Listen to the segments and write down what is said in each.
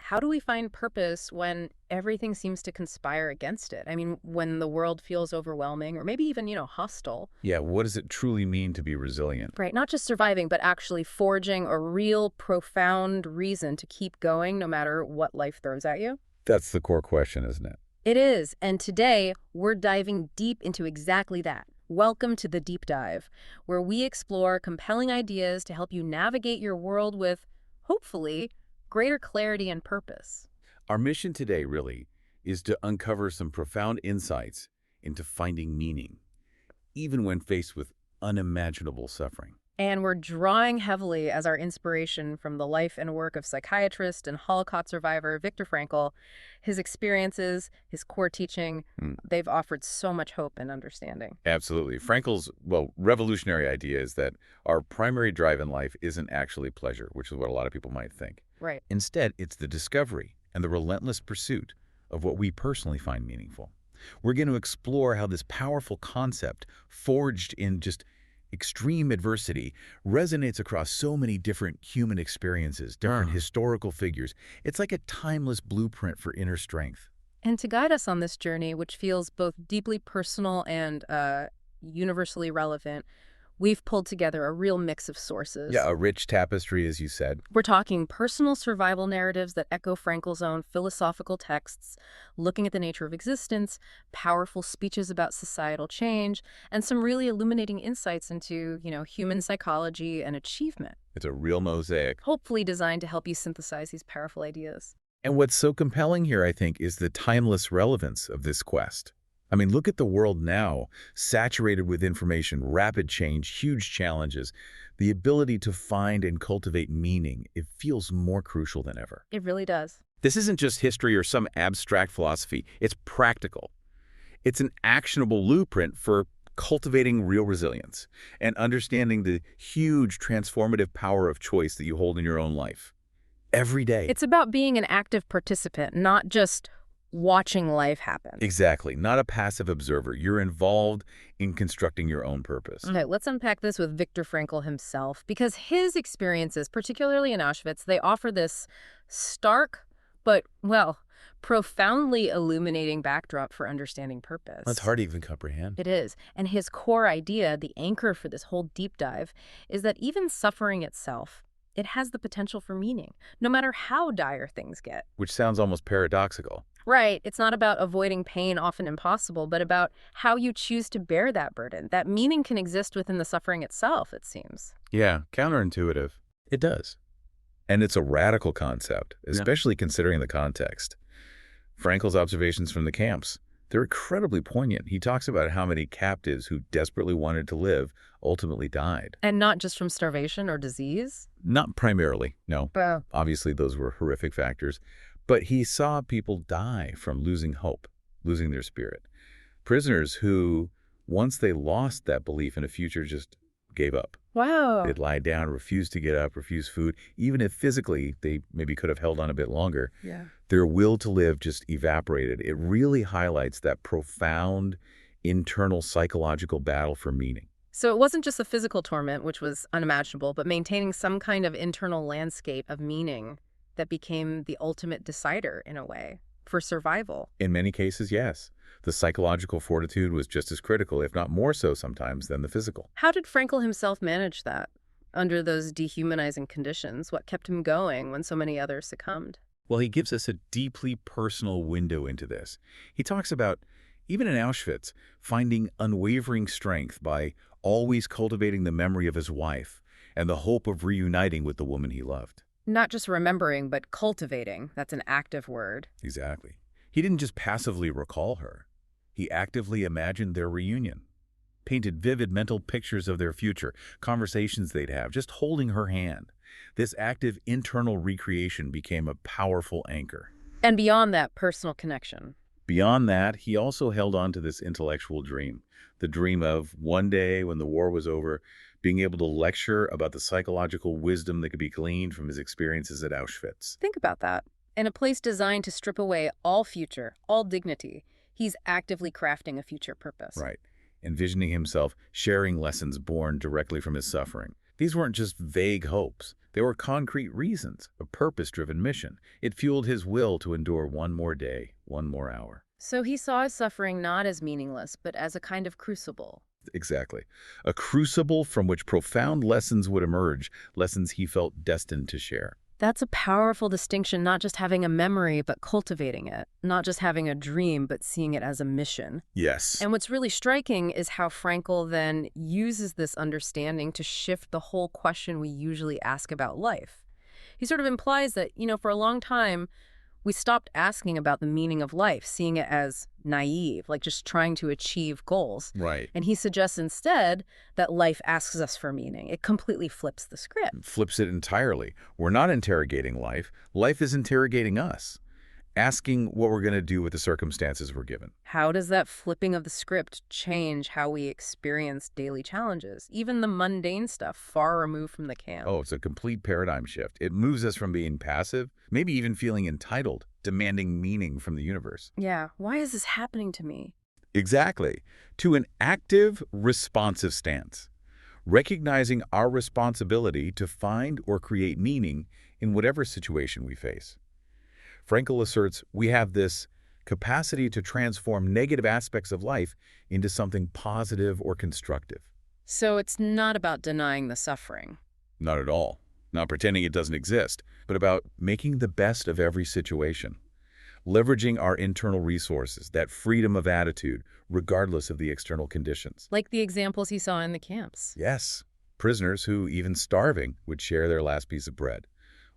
how do we find purpose when everything seems to conspire against it? I mean, when the world feels overwhelming or maybe even, hostile, Yeah, what does it truly mean to be resilient? right? Not just surviving, but actually forging a real profound reason to keep going no matter what life throws at you? That's the core question, isn't it? It is. And today, we're diving deep into exactly that. Welcome to the Deep Dive, where we explore compelling ideas to help you navigate your world with, hopefully, greater clarity and purpose. Our mission today, really, is to uncover some profound insights into finding meaning, even when faced with unimaginable suffering. And we're drawing heavily as our inspiration from the life and work of psychiatrist and Holocaust survivor Viktor Frankl. His experiences, his core teaching, Mm, they've offered so much hope and understanding. absolutely. Frankl's, revolutionary idea is that our primary drive in life isn't actually pleasure, which is what a lot of people might think. Right. Instead, it's the discovery and the relentless pursuit of what we personally find meaningful. We're going to explore how this powerful concept, forged in just extreme adversity, resonates across so many different human experiences, different historical figures. It's like a timeless blueprint for inner strength. And to guide us on this journey, which feels both deeply personal and universally relevant, we've pulled together a real mix of sources. Yeah, a rich tapestry, as you said. We're talking personal survival narratives that echo Frankl's own philosophical texts, looking at the nature of existence, powerful speeches about societal change, and some really illuminating insights into, human psychology and achievement, It's a real mosaic. hopefully designed to help you synthesize these powerful ideas. And what's so compelling here, I think, is the timeless relevance of this quest. I mean, look at the world now, saturated with information, rapid change, huge challenges. The ability to find and cultivate meaning, it feels more crucial than ever. It really does. This isn't just history or some abstract philosophy. It's practical. It's an actionable blueprint for cultivating real resilience and understanding the huge transformative power of choice that you hold in your own life every day. It's about being an active participant, not just watching life happen. Exactly. Not a passive observer. You're involved in constructing your own purpose. Okay, let's unpack this with Viktor Frankl himself, because his experiences, particularly in Auschwitz, they offer this stark but, profoundly illuminating backdrop for understanding purpose. That's hard to even comprehend. It is. And his core idea, the anchor for this whole deep dive, is that even suffering itself, it has the potential for meaning, no matter how dire things get. Which sounds almost paradoxical. Right. It's not about avoiding pain, often impossible, but about how you choose to bear that burden. That meaning can exist within the suffering itself, it seems. Yeah, counterintuitive. It does. And it's a radical concept, especially considering the context. Frankl's observations from the camps, they're incredibly poignant. He talks about how many captives who desperately wanted to live ultimately died. And not just from starvation or disease? Not primarily, no. Well, Obviously, those were horrific factors. But he saw people die from losing hope, losing their spirit. Prisoners who, once they lost that belief in a future, just gave up. wow. They'd lie down, refuse to get up, refuse food. Even if physically they maybe could have held on a bit longer, Yeah. their will to live just evaporated. It really highlights that profound internal psychological battle for meaning. So it wasn't just the physical torment, which was unimaginable, but maintaining some kind of internal landscape of meaning that became the ultimate decider, in a way, for survival. In many cases, yes. The psychological fortitude was just as critical, if not more so sometimes, than the physical. How did Frankl himself manage that? Under those dehumanizing conditions, what kept him going when so many others succumbed? Well, he gives us a deeply personal window into this. He talks about, even in Auschwitz, finding unwavering strength by always cultivating the memory of his wife and the hope of reuniting with the woman he loved. Not just remembering, but cultivating. That's an active word. Exactly. He didn't just passively recall her. He actively imagined their reunion, painted vivid mental pictures of their future, conversations they'd have, just holding her hand. This active internal recreation became a powerful anchor. And beyond that, personal connection. Beyond that, he also held on to this intellectual dream, the dream of one day when the war was over, being able to lecture about the psychological wisdom that could be gleaned from his experiences at Auschwitz. Think about that. In a place designed to strip away all future, all dignity, he's actively crafting a future purpose. Right. Envisioning himself sharing lessons born directly from his suffering. These weren't just vague hopes. They were concrete reasons, a purpose-driven mission. It fueled his will to endure one more day, one more hour. So he saw his suffering not as meaningless, but as a kind of crucible. Exactly. A crucible from which profound lessons would emerge, lessons he felt destined to share. That's a powerful distinction, not just having a memory, but cultivating it. Not just having a dream, but seeing it as a mission. Yes. And what's really striking is how Frankl then uses this understanding to shift the whole question we usually ask about life. He sort of implies that, for a long time, we stopped asking about the meaning of life, seeing it as naive, like just trying to achieve goals. Right. And he suggests instead that life asks us for meaning. It completely flips the script. Flips it entirely. We're not interrogating life. Life is interrogating us, asking what we're going to do with the circumstances we're given. How does that flipping of the script change how we experience daily challenges, even the mundane stuff far removed from the camp? Oh, it's a complete paradigm shift. It moves us from being passive, maybe even feeling entitled, demanding meaning from the universe. Yeah, why is this happening to me? Exactly. To an active, responsive stance, recognizing our responsibility to find or create meaning in whatever situation we face. Frankl asserts we have this capacity to transform negative aspects of life into something positive or constructive. So it's not about denying the suffering. Not at all. Not pretending it doesn't exist, but about making the best of every situation. Leveraging our internal resources, that freedom of attitude, regardless of the external conditions. Like the examples he saw in the camps. Yes, prisoners who, even starving, would share their last piece of bread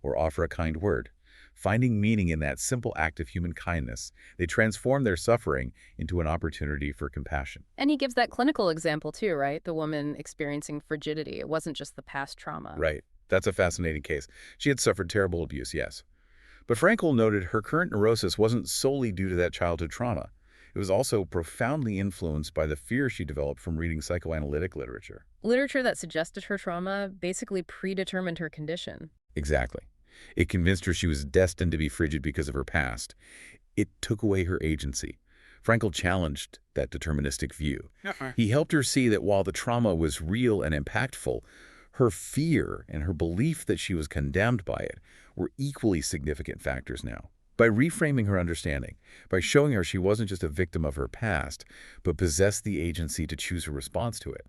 or offer a kind word. Finding meaning in that simple act of human kindness, they transform their suffering into an opportunity for compassion. And he gives that clinical example too, right? The woman experiencing frigidity. It wasn't just the past trauma. Right. That's a fascinating case. She had suffered terrible abuse, yes. But Frankl noted her current neurosis wasn't solely due to that childhood trauma. It was also profoundly influenced by the fear she developed from reading psychoanalytic literature. Literature that suggested her trauma basically predetermined her condition. Exactly. It convinced her she was destined to be frigid because of her past. It took away her agency. Frankl challenged that deterministic view. He helped her see that while the trauma was real and impactful, her fear and her belief that she was condemned by it were equally significant factors now. By reframing her understanding, by showing her she wasn't just a victim of her past, but possessed the agency to choose a response to it,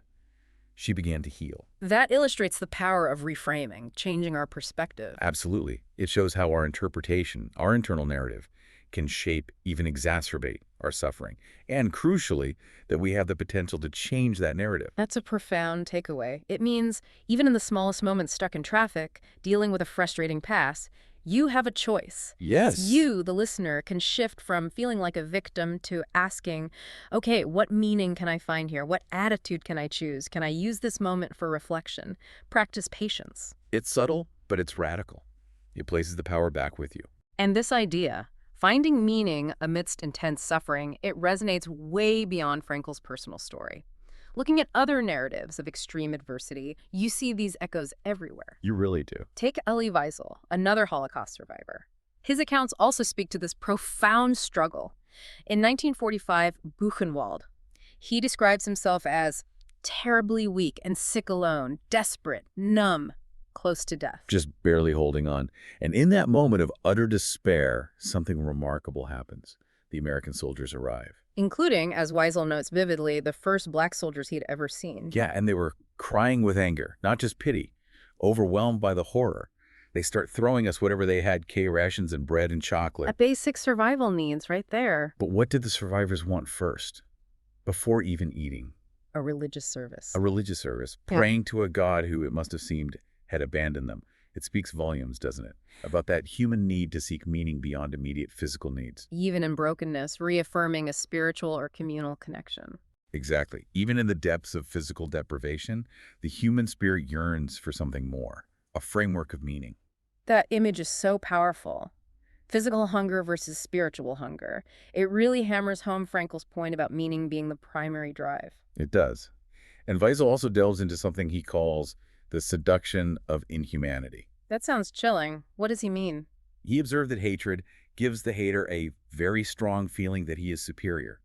she began to heal. That illustrates the power of reframing, changing our perspective. Absolutely. It shows how our interpretation, our internal narrative, can shape, even exacerbate our suffering. And crucially, that we have the potential to change that narrative. That's a profound takeaway. It means even in the smallest moments stuck in traffic, dealing with a frustrating past, you have a choice. Yes. You, the listener, can shift from feeling like a victim to asking, okay, what meaning can I find here? What attitude can I choose? Can I use this moment for reflection? Practice patience. It's subtle, but it's radical. It places the power back with you. And this idea, finding meaning amidst intense suffering, it resonates way beyond Frankl's personal story. Looking at other narratives of extreme adversity, you see these echoes everywhere. You really do. Take Elie Wiesel, another Holocaust survivor. His accounts also speak to this profound struggle. In 1945, Buchenwald, he describes himself as terribly weak and sick alone, desperate, numb, close to death. Just barely holding on. And in that moment of utter despair, something remarkable happens. The American soldiers arrive. Including, as Wiesel notes vividly, the first black soldiers he'd ever seen. Yeah, and they were crying with anger, not just pity, overwhelmed by the horror. They start throwing us whatever they had, K-rations and bread and chocolate. A basic survival needs right there. But what did the survivors want first, before even eating? A religious service. A religious service, praying to a God who, it must have seemed, had abandoned them. It speaks volumes, doesn't it? About that human need to seek meaning beyond immediate physical needs. Even in brokenness, reaffirming a spiritual or communal connection. Exactly. Even in the depths of physical deprivation, the human spirit yearns for something more, a framework of meaning. That image is so powerful. Physical hunger versus spiritual hunger. It really hammers home Frankl's point about meaning being the primary drive. It does. And Wiesel also delves into something he calls the seduction of inhumanity. That sounds chilling. What does he mean? He observed that hatred gives the hater a very strong feeling that he is superior.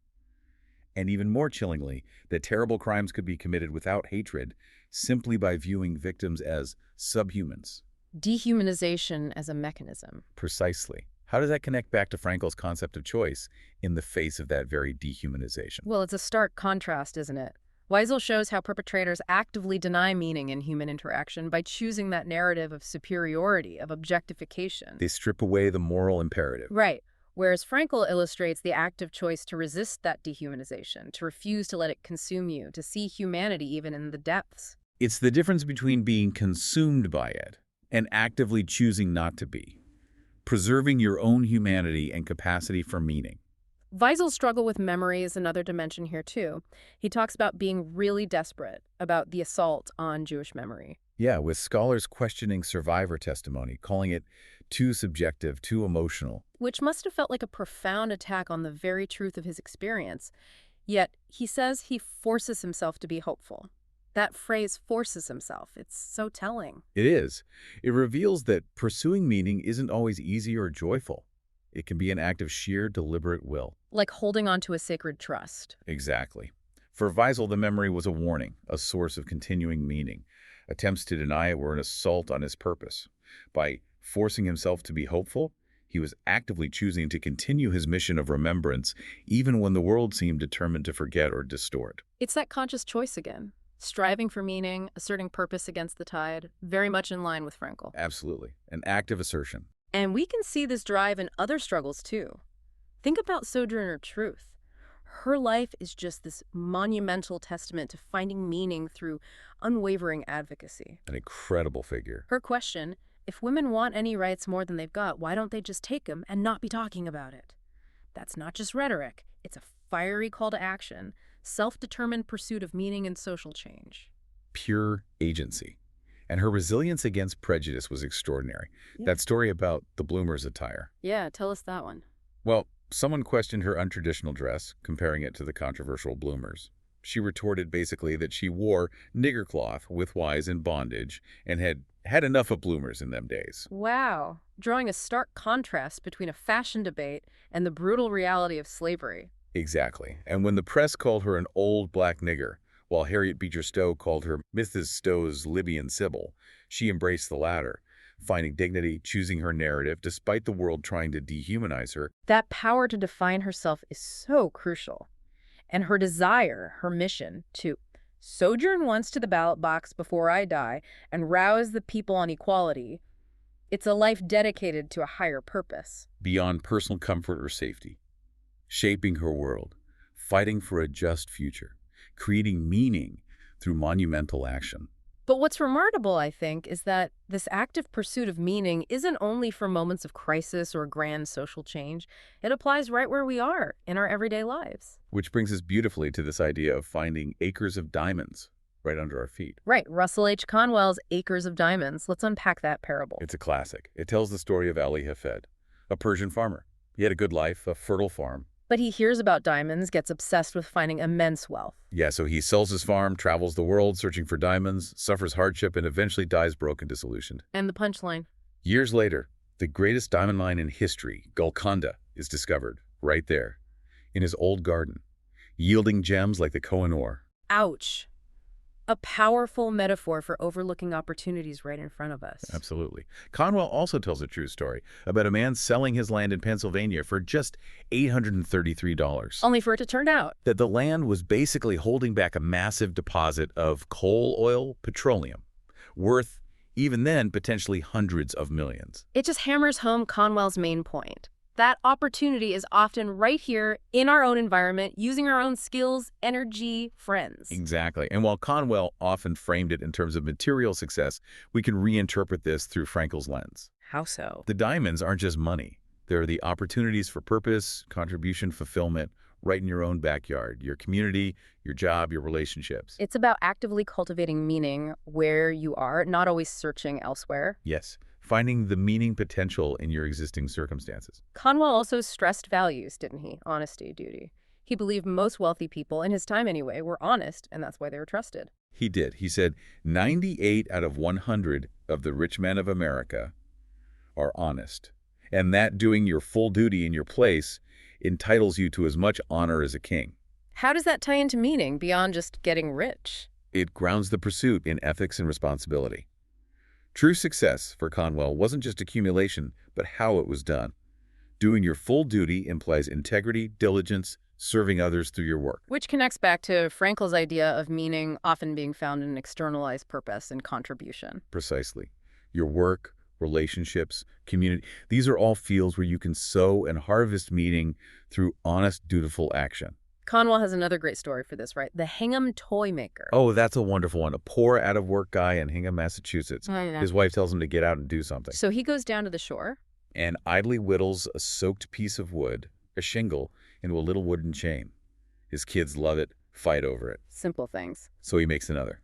And even more chillingly, that terrible crimes could be committed without hatred simply by viewing victims as subhumans. Dehumanization as a mechanism. Precisely. How does that connect back to Frankl's concept of choice in the face of that very dehumanization? Well, it's a stark contrast, isn't it? Wiesel shows how perpetrators actively deny meaning in human interaction by choosing that narrative of superiority, of objectification. They strip away the moral imperative. Right. Whereas Frankl illustrates the active choice to resist that dehumanization, to refuse to let it consume you, to see humanity even in the depths. It's the difference between being consumed by it and actively choosing not to be, preserving your own humanity and capacity for meaning. Wiesel's struggle with memory is another dimension here, too. He talks about being really desperate about the assault on Jewish memory. Yeah, with scholars questioning survivor testimony, calling it too subjective, too emotional. Which must have felt like a profound attack on the very truth of his experience. Yet, he says he forces himself to be hopeful. That phrase, forces himself, it's so telling. It is. It reveals that pursuing meaning isn't always easy or joyful. It can be an act of sheer, deliberate will. Like holding on to a sacred trust. Exactly. For Wiesel, the memory was a warning, a source of continuing meaning. Attempts to deny it were an assault on his purpose. By forcing himself to be hopeful, he was actively choosing to continue his mission of remembrance, even when the world seemed determined to forget or distort. It's that conscious choice again. Striving for meaning, asserting purpose against the tide, very much in line with Frankl. Absolutely. An active assertion. And we can see this drive in other struggles, too. Think about Sojourner Truth. Her life is just this monumental testament to finding meaning through unwavering advocacy. An incredible figure. Her question, if women want any rights more than they've got, why don't they just take them and not be talking about it? That's not just rhetoric. It's a fiery call to action, self-determined pursuit of meaning and social change. Pure agency. And her resilience against prejudice was extraordinary. Yeah. That story about the bloomer's attire. Yeah, tell us that one. Well, someone questioned her untraditional dress, comparing it to the controversial bloomers. She retorted basically that she wore nigger cloth with wives in bondage and had had enough of bloomers in them days. Wow, drawing a stark contrast between a fashion debate and the brutal reality of slavery. Exactly. And when the press called her an old black nigger, while Harriet Beecher Stowe called her Mrs. Stowe's Libyan Sybil, she embraced the latter, finding dignity, choosing her narrative despite the world trying to dehumanize her. That power to define herself is so crucial. And her desire, her mission, to sojourn once to the ballot box before I die and rouse the people on equality, it's a life dedicated to a higher purpose. Beyond personal comfort or safety. Shaping her world, fighting for a just future, creating meaning through monumental action. But what's remarkable, I think, is that this active pursuit of meaning isn't only for moments of crisis or grand social change. It applies right where we are in our everyday lives. Which brings us beautifully to this idea of finding acres of diamonds right under our feet. Right. Russell H. Conwell's Acres of Diamonds. Let's unpack that parable. It's a classic. It tells the story of Ali Hafed, a Persian farmer. He had a good life, a fertile farm. But he hears about diamonds, gets obsessed with finding immense wealth. Yeah, so he sells his farm, travels the world searching for diamonds, suffers hardship, and eventually dies broke and disillusioned. And the punchline? Years later, the greatest diamond mine in history, Golconda, is discovered right there in his old garden, yielding gems like the Koh-i-Noor. Ouch. A powerful metaphor for overlooking opportunities right in front of us. Absolutely. Conwell also tells a true story about a man selling his land in Pennsylvania for just $833. Only for it to turn out that the land was basically holding back a massive deposit of coal oil petroleum, worth, even then, potentially hundreds of millions. It just hammers home Conwell's main point. That opportunity is often right here in our own environment, using our own skills, energy, friends. Exactly. And while Conwell often framed it in terms of material success, we can reinterpret this through Frankl's lens. How so? The diamonds aren't just money. They're the opportunities for purpose, contribution, fulfillment, right in your own backyard, your community, your job, your relationships. It's about actively cultivating meaning where you are, not always searching elsewhere. Yes. Finding the meaning potential in your existing circumstances. Conwell also stressed values, didn't he? Honesty, duty. He believed most wealthy people, in his time anyway, were honest, and that's why they were trusted. He did. He said 98 out of 100 of the rich men of America are honest. And that doing your full duty in your place entitles you to as much honor as a king. How does that tie into meaning beyond just getting rich? It grounds the pursuit in ethics and responsibility. True success for Conwell wasn't just accumulation, but how it was done. Doing your full duty implies integrity, diligence, serving others through your work. Which connects back to Frankl's idea of meaning often being found in externalized purpose and contribution. Precisely. Your work, relationships, community, these are all fields where you can sow and harvest meaning through honest, dutiful action. Conwell has another great story for this, right? The Hingham toy maker. Oh, that's a wonderful one. A poor, out-of-work guy in Hingham, Massachusetts. Oh, yeah. His wife tells him to get out and do something. So he goes down to the shore. And idly whittles a soaked piece of wood, a shingle, into a little wooden chain. His kids love it, fight over it. Simple things. So he makes another.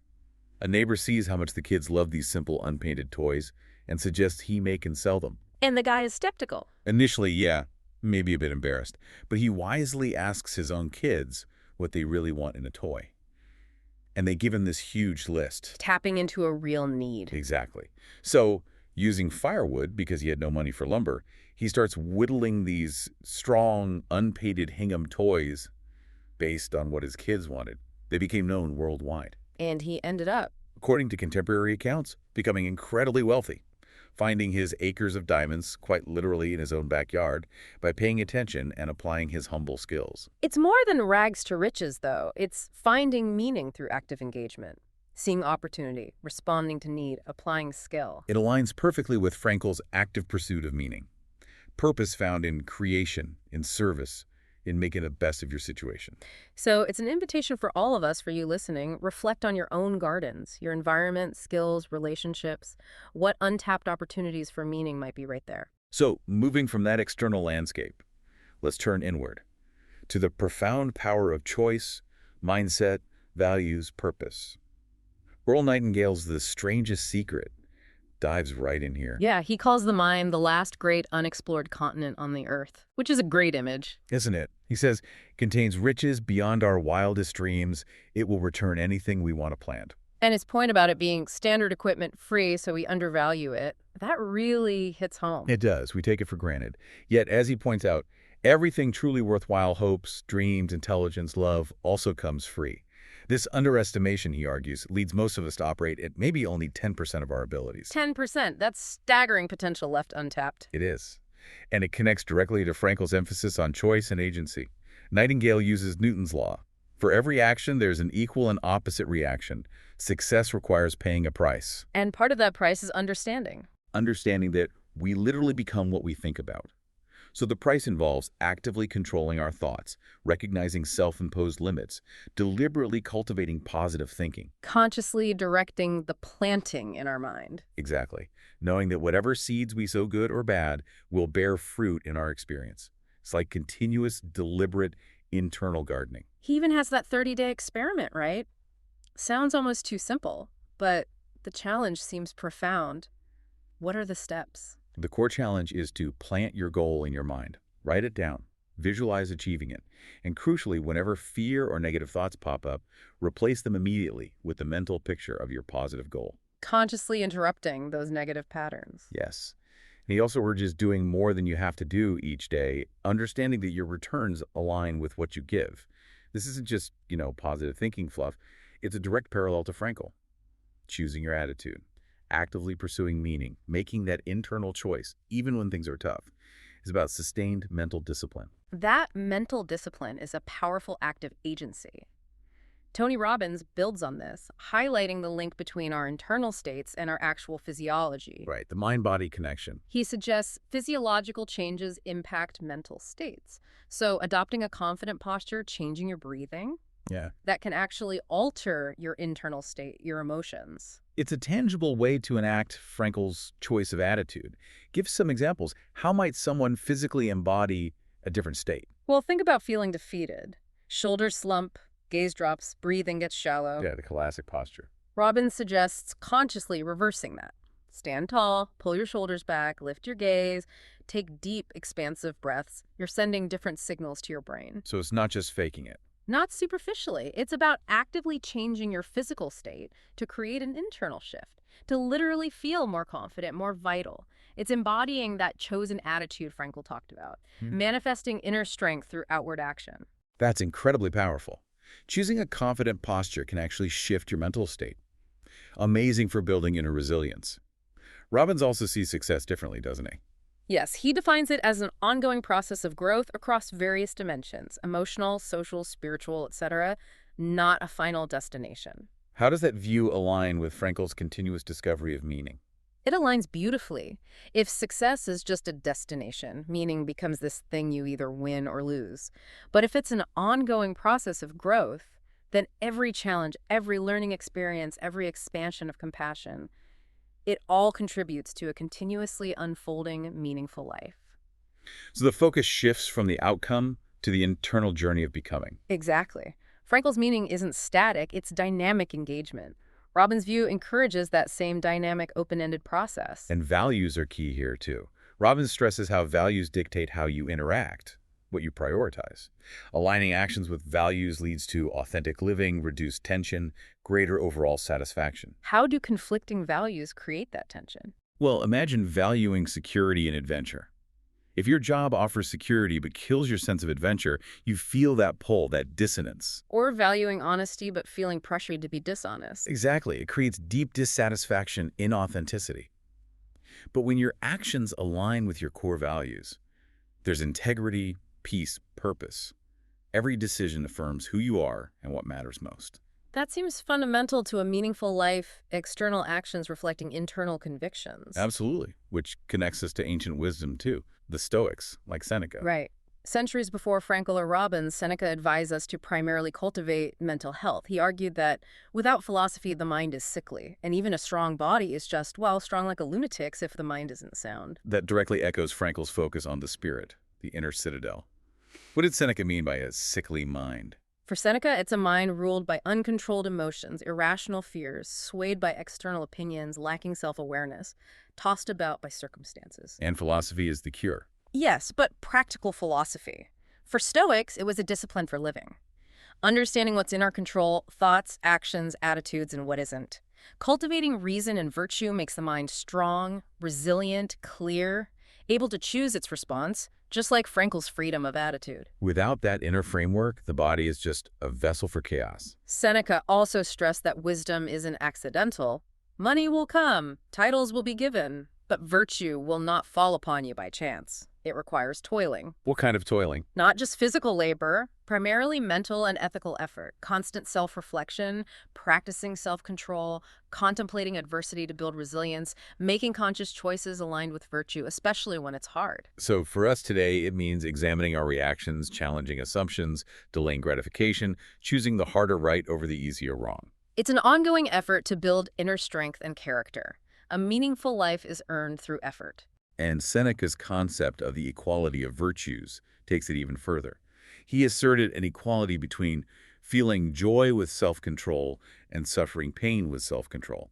A neighbor sees how much the kids love these simple, unpainted toys and suggests he make and sell them. And the guy is skeptical. Initially, yeah, maybe a bit embarrassed, but he wisely asks his own kids what they really want in a toy. And they give him this huge list. Tapping into a real need. Exactly. So, using firewood, because he had no money for lumber, he starts whittling these strong, unpainted Hingham toys based on what his kids wanted. They became known worldwide. And he ended up, According to contemporary accounts, becoming incredibly wealthy, finding his acres of diamonds, quite literally in his own backyard, by paying attention and applying his humble skills. It's more than rags to riches, though. It's finding meaning through active engagement, seeing opportunity, responding to need, applying skill. It aligns perfectly with Frankl's active pursuit of meaning. Purpose found in creation, in service, in making the best of your situation. So it's an invitation for all of us, for you listening. Reflect on your own gardens, your environment, skills, relationships. What untapped opportunities for meaning might be right there? So, moving from that external landscape, let's turn inward to the profound power of choice, mindset, values, purpose. Earl Nightingale's The Strangest Secret dives right in here. Yeah, he calls the mind the last great unexplored continent on the earth, which is a great image. Isn't it? He says, contains riches beyond our wildest dreams. It will return anything we want to plant. And his point about it being standard equipment free, so we undervalue it, that really hits home. It does. We take it for granted. Yet, as he points out, everything truly worthwhile, hopes, dreams, intelligence, love, also comes free. This underestimation, he argues, leads most of us to operate at maybe only 10% of our abilities. 10%. That's staggering potential left untapped. It is. And it connects directly to Frankl's emphasis on choice and agency. Nightingale uses Newton's law. For every action, there's an equal and opposite reaction. Success requires paying a price. And part of that price is understanding. Understanding that we literally become what we think about. So the price involves actively controlling our thoughts, recognizing self-imposed limits, deliberately cultivating positive thinking. Consciously directing the planting in our mind. Exactly. Knowing that whatever seeds we sow, good or bad, will bear fruit in our experience. It's like continuous, deliberate, internal gardening. He even has that 30-day experiment, right? Sounds almost too simple, but the challenge seems profound. What are the steps? The core challenge is to plant your goal in your mind. Write it down. Visualize achieving it. And crucially, whenever fear or negative thoughts pop up, replace them immediately with the mental picture of your positive goal. Consciously interrupting those negative patterns. Yes. And he also urges doing more than you have to do each day, understanding that your returns align with what you give. This isn't just, positive thinking fluff. It's a direct parallel to Frankl. Choosing your attitude. Actively pursuing meaning, making that internal choice, even when things are tough, is about sustained mental discipline. That mental discipline is a powerful act of agency. Tony Robbins builds on this, highlighting the link between our internal states and our actual physiology. Right, the mind-body connection. He suggests physiological changes impact mental states. So adopting a confident posture, changing your breathing, that can actually alter your internal state, your emotions. It's a tangible way to enact Frankl's choice of attitude. Give some examples. How might someone physically embody a different state? Well, think about feeling defeated. Shoulders slump, gaze drops, breathing gets shallow. Yeah, the classic posture. Robbins suggests consciously reversing that. Stand tall, pull your shoulders back, lift your gaze, take deep, expansive breaths. You're sending different signals to your brain. So it's not just faking it. Not superficially. It's about actively changing your physical state to create an internal shift, to literally feel more confident, more vital. It's embodying that chosen attitude Frankl talked about, manifesting inner strength through outward action. That's incredibly powerful. Choosing a confident posture can actually shift your mental state. Amazing for building inner resilience. Robbins also sees success differently, doesn't he? Yes, he defines it as an ongoing process of growth across various dimensions, emotional, social, spiritual, etc., not a final destination. How does that view align with Frankl's continuous discovery of meaning? It aligns beautifully. If success is just a destination, meaning becomes this thing you either win or lose. But if it's an ongoing process of growth, then every challenge, every learning experience, every expansion of compassion, it all contributes to a continuously unfolding, meaningful life. So the focus shifts from the outcome to the internal journey of becoming. Exactly. Frankl's meaning isn't static, it's dynamic engagement. Robbins' view encourages that same dynamic, open-ended process. And values are key here, too. Robbins stresses how values dictate how you interact, what you prioritize. Aligning actions with values leads to authentic living, reduced tension, greater overall satisfaction. How do conflicting values create that tension? Well, imagine valuing security and adventure. If your job offers security but kills your sense of adventure, you feel that pull, that dissonance. Or valuing honesty but feeling pressured to be dishonest. Exactly. It creates deep dissatisfaction, inauthenticity. But when your actions align with your core values, there's integrity, peace, purpose. Every decision affirms who you are and what matters most. That seems fundamental to a meaningful life, external actions reflecting internal convictions. Absolutely. Which connects us to ancient wisdom, too. The Stoics, like Seneca. Right. Centuries before Frankl or Robbins, Seneca advised us to primarily cultivate mental health. He argued that without philosophy, the mind is sickly, and even a strong body is just, well, strong like a lunatic's if the mind isn't sound. That directly echoes Frankl's focus on the spirit, the inner citadel. What did Seneca mean by a sickly mind? For Seneca, it's a mind ruled by uncontrolled emotions, irrational fears, swayed by external opinions, lacking self-awareness, tossed about by circumstances. And philosophy is the cure. Yes, but practical philosophy. For Stoics, it was a discipline for living. Understanding what's in our control, thoughts, actions, attitudes, and what isn't. Cultivating reason and virtue makes the mind strong, resilient, clear, able to choose its response, just like Frankl's freedom of attitude. Without that inner framework, the body is just a vessel for chaos. Seneca also stressed that wisdom isn't accidental. Money will come, titles will be given, but virtue will not fall upon you by chance. It requires toiling. What kind of toiling? Not just physical labor, primarily mental and ethical effort, constant self-reflection, practicing self-control, contemplating adversity to build resilience, making conscious choices aligned with virtue, especially when it's hard. So for us today, it means examining our reactions, challenging assumptions, delaying gratification, choosing the harder right over the easier wrong. It's an ongoing effort to build inner strength and character. A meaningful life is earned through effort. And Seneca's concept of the equality of virtues takes it even further. He asserted an equality between feeling joy with self-control and suffering pain with self-control,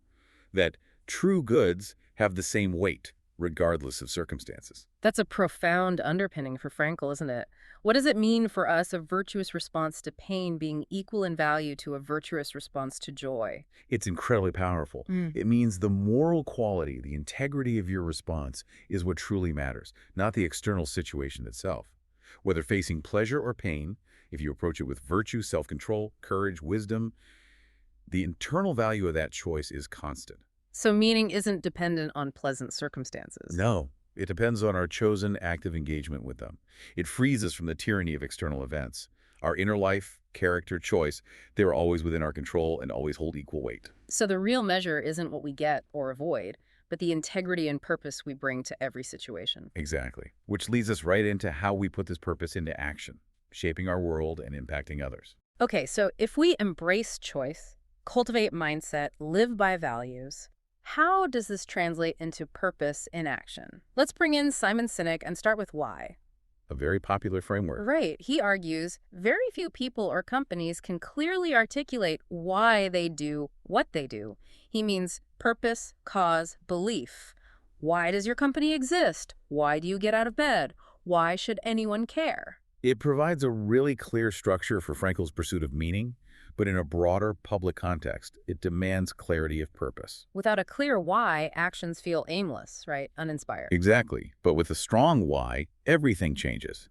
that true goods have the same weight, regardless of circumstances. That's a profound underpinning for Frankl, isn't it? What does it mean for us a virtuous response to pain being equal in value to a virtuous response to joy? It's incredibly powerful. It means the moral quality, the integrity of your response is what truly matters, not the external situation itself. Whether facing pleasure or pain, if you approach it with virtue, self-control, courage, wisdom, the internal value of that choice is constant. So meaning isn't dependent on pleasant circumstances. No, it depends on our chosen active engagement with them. It frees us from the tyranny of external events. Our inner life, character, choice, they're always within our control and always hold equal weight. So the real measure isn't what we get or avoid, but the integrity and purpose we bring to every situation. Exactly. Which leads us right into how we put this purpose into action, shaping our world and impacting others. Okay, so if we embrace choice, cultivate mindset, live by values, how does this translate into purpose in action? Let's bring in Simon Sinek and start with why. A very popular framework. Right. He argues very few people or companies can clearly articulate why they do what they do. He means purpose, cause, belief. Why does your company exist? Why do you get out of bed? Why should anyone care? It provides a really clear structure for Frankl's pursuit of meaning, but in a broader public context, it demands clarity of purpose. Without a clear why, actions feel aimless, right? Uninspired. Exactly. But with a strong why, everything changes.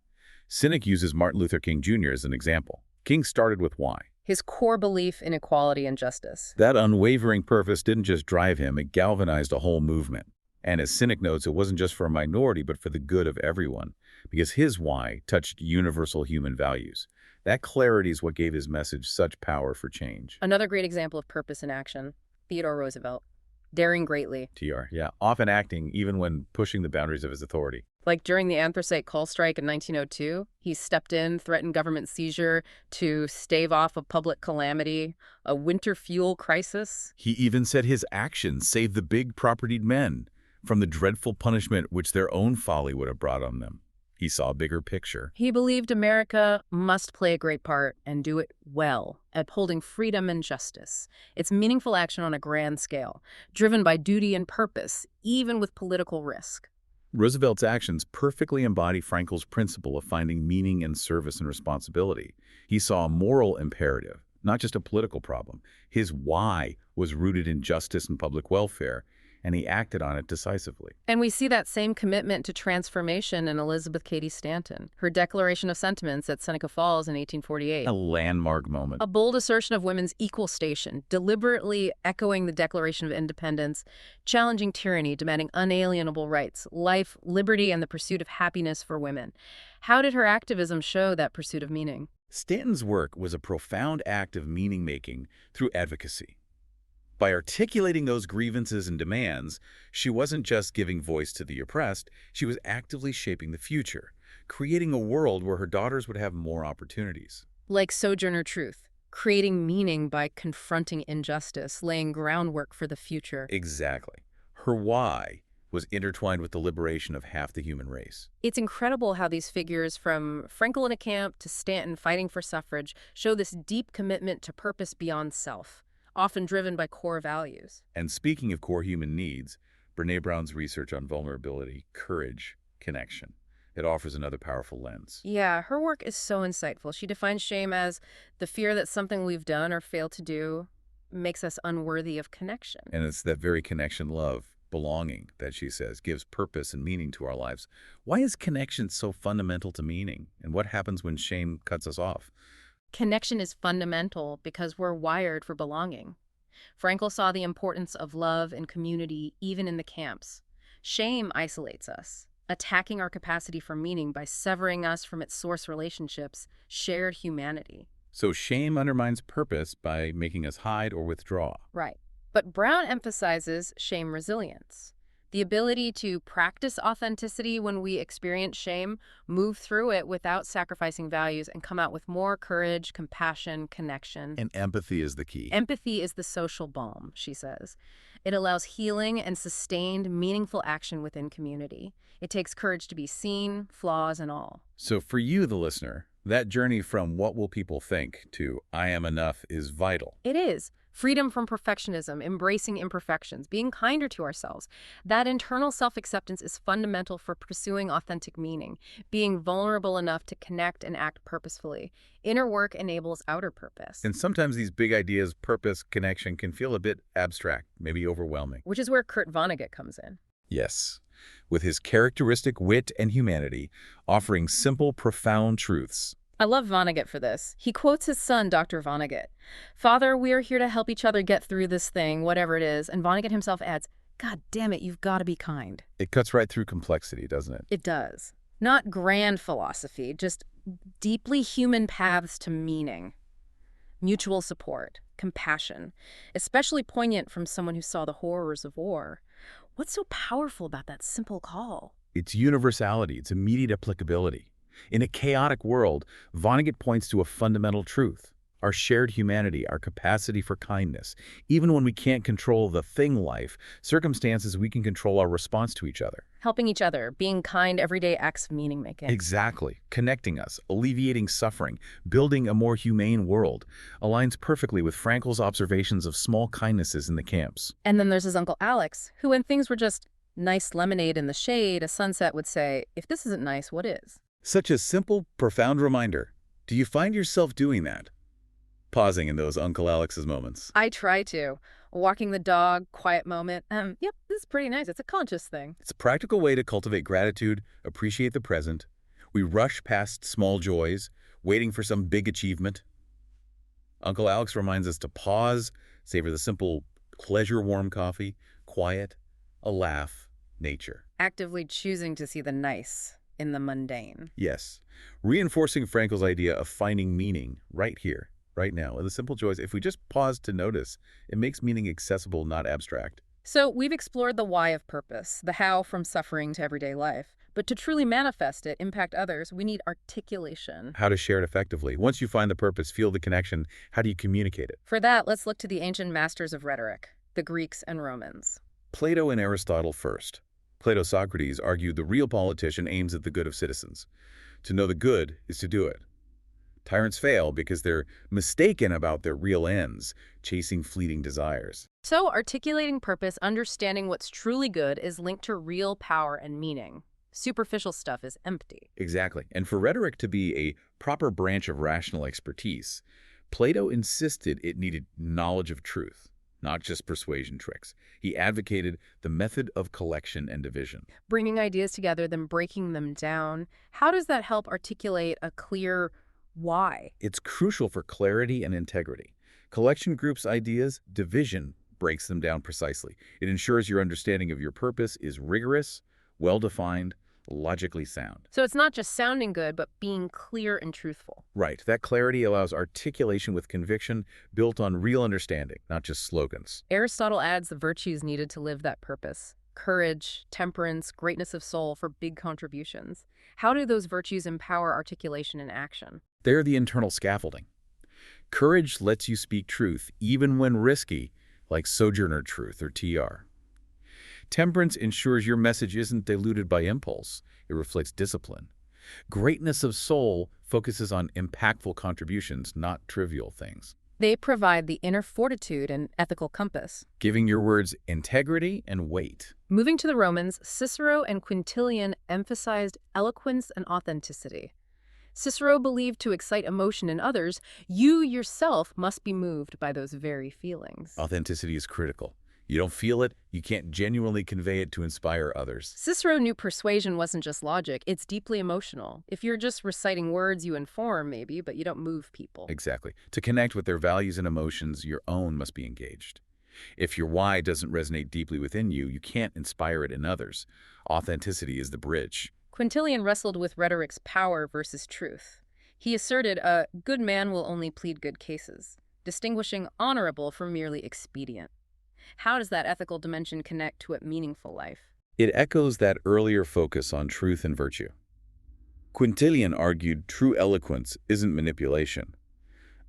Sinek uses Martin Luther King Jr. as an example. King started with why. his core belief in equality and justice. That unwavering purpose didn't just drive him, it galvanized a whole movement. And as Cynic notes, it wasn't just for a minority, but for the good of everyone, because his why touched universal human values. That clarity is what gave his message such power for change. Another great example of purpose in action, Theodore Roosevelt. Daring greatly. TR, yeah, often acting even when pushing the boundaries of his authority. Like during the anthracite coal strike in 1902, he stepped in, threatened government seizure to stave off a public calamity, a winter fuel crisis. He even said his actions saved the big propertied men from the dreadful punishment which their own folly would have brought on them. He saw a bigger picture. He believed America must play a great part and do it well, upholding freedom and justice. It's meaningful action on a grand scale, driven by duty and purpose, even with political risk. Roosevelt's actions perfectly embody Frankl's principle of finding meaning in service and responsibility. He saw a moral imperative, not just a political problem. His why was rooted in justice and public welfare, and he acted on it decisively. And we see that same commitment to transformation in Elizabeth Cady Stanton, her Declaration of Sentiments at Seneca Falls in 1848. A landmark moment. A bold assertion of women's equal station, deliberately echoing the Declaration of Independence, challenging tyranny, demanding unalienable rights, life, liberty, and the pursuit of happiness for women. How did her activism show that pursuit of meaning? Stanton's work was a profound act of meaning-making through advocacy. By articulating those grievances and demands, she wasn't just giving voice to the oppressed, she was actively shaping the future, creating a world where her daughters would have more opportunities. Like Sojourner Truth, creating meaning by confronting injustice, laying groundwork for the future. Exactly. Her why was intertwined with the liberation of half the human race. It's incredible how these figures, from Frankl in a camp to Stanton fighting for suffrage, show this deep commitment to purpose beyond self, often driven by core values. And speaking of core human needs, Brené Brown's research on vulnerability, courage, connection, it offers another powerful lens. Yeah, her work is so insightful. She defines shame as the fear that something we've done or failed to do makes us unworthy of connection. And it's that very connection, love, belonging that she says gives purpose and meaning to our lives. Why is connection so fundamental to meaning? And what happens when shame cuts us off? Connection is fundamental because we're wired for belonging. Frankl saw the importance of love and community even in the camps. Shame isolates us, attacking our capacity for meaning by severing us from its source relationships, shared humanity. So shame undermines purpose by making us hide or withdraw. Right. But Brown emphasizes shame resilience. The ability to practice authenticity when we experience shame, move through it without sacrificing values, and come out with more courage, compassion, connection. And empathy is the key. Empathy is the social balm, she says. It allows healing and sustained, meaningful action within community. It takes courage to be seen, flaws and all. So for you, the listener, that journey from what will people think to I am enough is vital. It is. Freedom from perfectionism, embracing imperfections, being kinder to ourselves. That internal self-acceptance is fundamental for pursuing authentic meaning, being vulnerable enough to connect and act purposefully. Inner work enables outer purpose. And sometimes these big ideas, purpose, connection, can feel a bit abstract, maybe overwhelming. Which is where Kurt Vonnegut comes in. Yes, with his characteristic wit and humanity, offering simple, profound truths. I love Vonnegut for this. He quotes his son, Dr. Vonnegut. "Father, we are here to help each other get through this thing, whatever it is." And Vonnegut himself adds, "God damn it, you've got to be kind." It cuts right through complexity, doesn't it? It does. Not grand philosophy, just deeply human paths to meaning. Mutual support, compassion, especially poignant from someone who saw the horrors of war. What's so powerful about that simple call? It's universality, it's immediate applicability. In a chaotic world, Vonnegut points to a fundamental truth: our shared humanity, our capacity for kindness. Even when we can't control the thing life, circumstances, we can control our response to each other. Helping each other, being kind, everyday acts of meaning-making. Exactly. Connecting us, alleviating suffering, building a more humane world, aligns perfectly with Frankl's observations of small kindnesses in the camps. And then there's his Uncle Alex, who when things were just nice lemonade in the shade, a sunset, would say, "If this isn't nice, what is?" Such a simple, profound reminder. Do you find yourself doing that? Pausing in those Uncle Alex's moments. I try to. Walking the dog, quiet moment. Yep, this is pretty nice. It's a conscious thing. It's a practical way to cultivate gratitude, appreciate the present. We rush past small joys, waiting for some big achievement. Uncle Alex reminds us to pause, savor the simple pleasure-warm coffee, quiet, a laugh, nature. Actively choosing to see the nice in the mundane. Yes, reinforcing Frankl's idea of finding meaning right here, right now, in the simple joys. If we just pause to notice, it makes meaning accessible, not abstract. So we've explored the why of purpose, the how from suffering to everyday life. But to truly manifest it, impact others, we need articulation. How to share it effectively. Once you find the purpose, feel the connection, how do you communicate it? For that, let's look to the ancient masters of rhetoric, the Greeks and Romans. Plato and Aristotle first. Plato-Socrates argued the real politician aims at the good of citizens. To know the good is to do it. Tyrants fail because they're mistaken about their real ends, chasing fleeting desires. So articulating purpose, understanding what's truly good, is linked to real power and meaning. Superficial stuff is empty. Exactly. And for rhetoric to be a proper branch of rational expertise, Plato insisted it needed knowledge of truth, not just persuasion tricks. He advocated the method of collection and division. Bringing ideas together, then breaking them down. How does that help articulate a clear why? It's crucial for clarity and integrity. Collection groups ideas, division breaks them down precisely. It ensures your understanding of your purpose is rigorous, well-defined, logically sound. So it's not just sounding good, but being clear and truthful. Right. That clarity allows articulation with conviction built on real understanding, not just slogans. Aristotle adds the virtues needed to live that purpose: courage, temperance, greatness of soul for big contributions. How do those virtues empower articulation and action? They're the internal scaffolding. Courage lets you speak truth, even when risky, like Sojourner Truth or TR. Temperance ensures your message isn't diluted by impulse. It reflects discipline. Greatness of soul focuses on impactful contributions, not trivial things. They provide the inner fortitude and ethical compass. Giving your words integrity and weight. Moving to the Romans, Cicero and Quintilian emphasized eloquence and authenticity. Cicero believed to excite emotion in others, you yourself must be moved by those very feelings. Authenticity is critical. You don't feel it, you can't genuinely convey it to inspire others. Cicero knew persuasion wasn't just logic, it's deeply emotional. If you're just reciting words, you inform maybe, but you don't move people. Exactly. To connect with their values and emotions, your own must be engaged. If your why doesn't resonate deeply within you, you can't inspire it in others. Authenticity is the bridge. Quintilian wrestled with rhetoric's power versus truth. He asserted a good man will only plead good cases, distinguishing honorable from merely expedient. How does that ethical dimension connect to a meaningful life? It echoes that earlier focus on truth and virtue. Quintilian argued true eloquence isn't manipulation.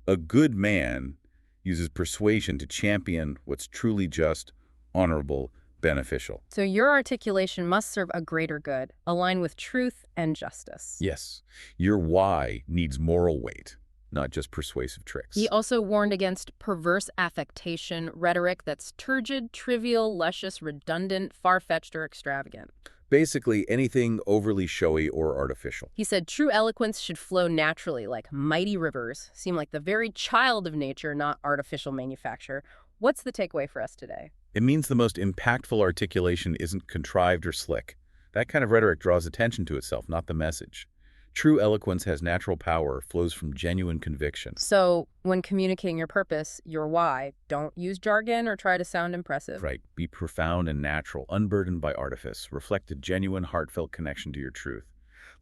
A good man uses persuasion to champion what's truly just, honorable, beneficial. So your articulation must serve a greater good, align with truth and justice. Yes, your why needs moral weight, not just persuasive tricks. He also warned against perverse affectation, rhetoric that's turgid, trivial, luscious, redundant, far-fetched, or extravagant. Basically, anything overly showy or artificial. He said true eloquence should flow naturally, like mighty rivers, seem like the very child of nature, not artificial manufacture. What's the takeaway for us today? It means the most impactful articulation isn't contrived or slick. That kind of rhetoric draws attention to itself, not the message. True eloquence has natural power, flows from genuine conviction. So, when communicating your purpose, your why, don't use jargon or try to sound impressive. Right. Be profound and natural, unburdened by artifice. Reflect a genuine, heartfelt connection to your truth.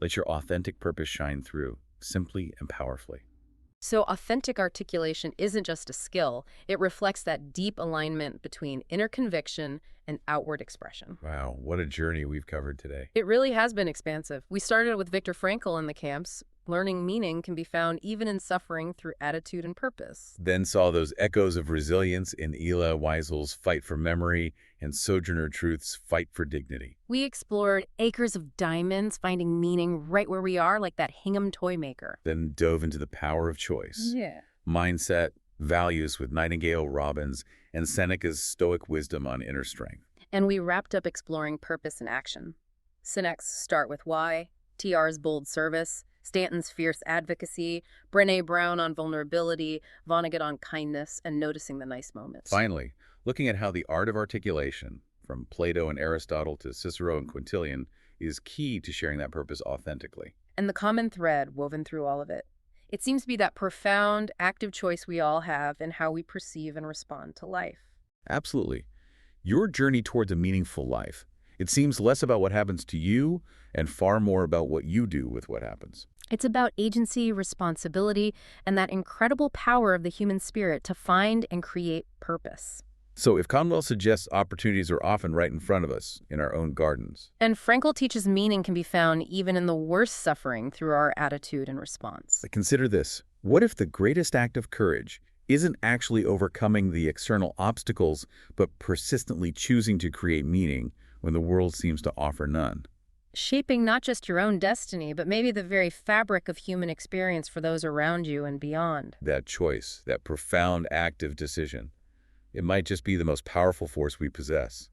Let your authentic purpose shine through, simply and powerfully. So authentic articulation isn't just a skill, it reflects that deep alignment between inner conviction and outward expression. Wow, what a journey we've covered today. It really has been expansive. We started with Viktor Frankl in the camps. Learning meaning can be found even in suffering through attitude and purpose. Then saw those echoes of resilience in Elia Weisel's Fight for Memory and Sojourner Truth's Fight for Dignity. We explored acres of diamonds, finding meaning right where we are, like that Hingham toy maker. Then dove into the power of choice. Yeah. Mindset, values with Nightingale Robbins, and Seneca's Stoic wisdom on inner strength. And we wrapped up exploring purpose and action. Senec's Start with Why, TR's Bold Service, Stanton's Fierce Advocacy, Brené Brown on vulnerability, Vonnegut on kindness, and noticing the nice moments. Finally, looking at how the art of articulation, from Plato and Aristotle to Cicero and Quintilian, is key to sharing that purpose authentically. And the common thread woven through all of it. It seems to be that profound, active choice we all have in how we perceive and respond to life. Absolutely. Your journey towards a meaningful life. It seems less about what happens to you and far more about what you do with what happens. It's about agency, responsibility, and that incredible power of the human spirit to find and create purpose. So if Conwell suggests opportunities are often right in front of us, in our own gardens. And Frankl teaches meaning can be found even in the worst suffering through our attitude and response. But consider this. What if the greatest act of courage isn't actually overcoming the external obstacles, but persistently choosing to create meaning when the world seems to offer none? Shaping not just your own destiny, but maybe the very fabric of human experience for those around you and beyond. That choice, that profound active decision, it might just be the most powerful force we possess.